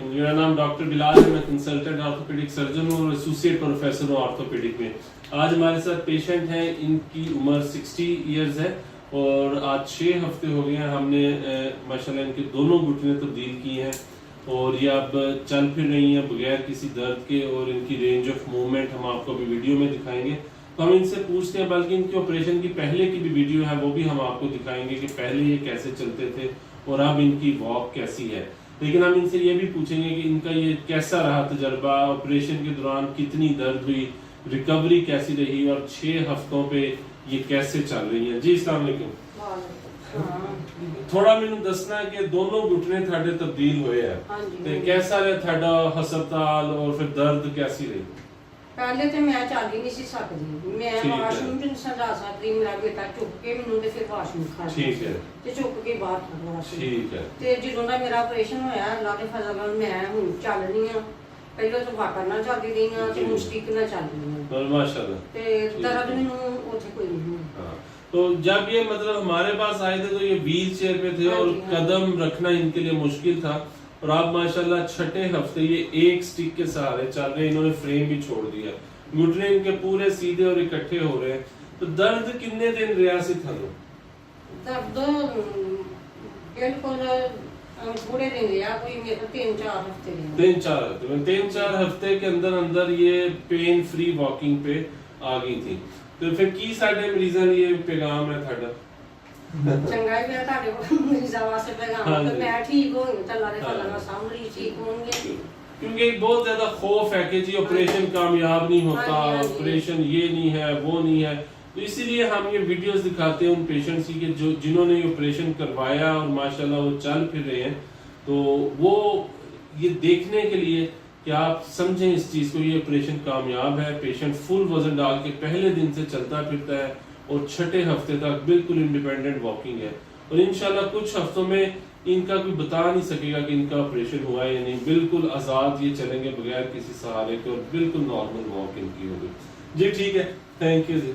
मेरा नाम डॉक्टर बिलाल है। मैं कंसल्टेंट ऑर्थोपेडिक सर्जन हूँ और एसोसिएट प्रोफेसर हूँ ऑर्थोपेडिक में। आज हमारे साथ पेशेंट हैं, इनकी उम्र 60 इयर्स है और आज 6 हफ्ते हो गए हैं। हमने माशाल्लाह इनके दोनों घुटने तब्दील किए हैं और ये अब चल फिर रही हैं बगैर किसी दर्द के और इनकी रेंज ऑफ मूवमेंट हम आपको अभी वीडियो में दिखाएंगे। तो हम इनसे पूछते हैं, बल्कि इनके ऑपरेशन की पहले की भी वीडियो है वो भी हम आपको दिखाएंगे कि पहले ये कैसे चलते थे और अब इनकी वॉक कैसी है। लेकिन हम इनसे ये भी पूछेंगे कि इनका ये कैसा रहा तजर्बा, ऑपरेशन के दौरान कितनी दर्द हुई, रिकवरी कैसी रही और 6 हफ्तों पे ये कैसे चल रही है। जी अस्सलाम वालेकुम। थोड़ा मैनू दसना है कि दोनों घुटने थाडे तब्दील हुए हैं ते कैसा रहा थाडा हस्पताल और फिर दर्द कैसी रही? पहले तो मैं चल ही नहीं सी सकदी, मैं वाशरूम च नहीं जा सकदी। मेरा बेटा चुक के मैनू ते फिर वाशरूम खा ठीक है ते चुक के बाहर खड़ा वाशरूम। ठीक है। ते ਜਦੋਂ ਦਾ ਮੇਰਾ ਆਪਰੇਸ਼ਨ ਹੋਇਆ ਅੱਲਾਹ ਦੇ ਫਜ਼ਲ ਨਾਲ ਮੈਂ ਹੁਣ ਚੱਲ ਰਹੀ ਹਾਂ। ਪਹਿਲਾਂ ਤਾਂ ਵਾਕਰ ਨਾਲ ਚੱਲਦੀ ਰਹੀ ਹਾਂ ਤੇ ਹੁਣ ਸਟਿਕ ਨਾਲ ਚੱਲ ਰਹੀ ਹਾਂ। और माशाल्लाह ਤੇ ਦਰਦ ਮੈਨੂੰ ਉੱਥੇ ਕੋਈ ਨਹੀਂ। हाँ, तो जब ये मतलब हमारे पास आए थे तो ये व्हील चेयर पे थे और कदम रखना इनके लिए मुश्किल था और अब माशाल्लाह 6 हफ्ते ये एक स्टिक के सहारे चल रहे हैं। इन्होंने फ्रेम भी छोड़ दिया, घुटने इनके पूरे सीधे और इकट्ठे हो रहे हैं। तो दर्द कितने दिन रियासी था? दर्द बिल्कुल थोड़े दिन रहा, कोई मेरे को 3-4 हफ्ते रहे। 3-4 हफ्ते में 3-4 हफ्ते के अंदर अंदर ये पेन फ्री वॉकिंग पे आ गई थी। तो फिर की साडे मरीजां लिए पैगाम है थाडा? चंगा ही मेरा ਤੁਹਾਡੇ ਕੋਲ ਮਰੀਜ਼ਾਂ ਵਾਸਤੇ ਪੈगाम ਤੇ ਮੈਂ ਠੀਕ ਹੋਈ ਤਾਂ ਅੱਲਾਹ ਦੇ ਫਜ਼ਲ ਨਾਲ सब मरीज ठीक होंगे। क्योंकि बहुत ज्यादा खौफ है कि जी ऑपरेशन कामयाब नहीं होता, ऑपरेशन ये नहीं है वो नहीं है। तो इसीलिए हम ये वीडियोस दिखाते हैं उन पेशेंट्स की जो जिन्होंने ये ऑपरेशन करवाया और माशाल्लाह वो चल फिर रहे हैं। तो वो ये देखने के लिए कि आप समझें इस चीज को, ये ऑपरेशन कामयाब है। पेशेंट फुल वजन डाल के पहले दिन से चलता फिरता है और 6 हफ्ते तक बिल्कुल इंडिपेंडेंट वॉकिंग है और इंशाल्लाह कुछ हफ्तों में इनका कोई बता नहीं सकेगा कि इनका ऑपरेशन हुआ है या नहीं। बिल्कुल आजाद ये चलेंगे बगैर किसी सहारे के और बिल्कुल नॉर्मल वॉक इनकी होगी। जी ठीक है, थैंक यू जी।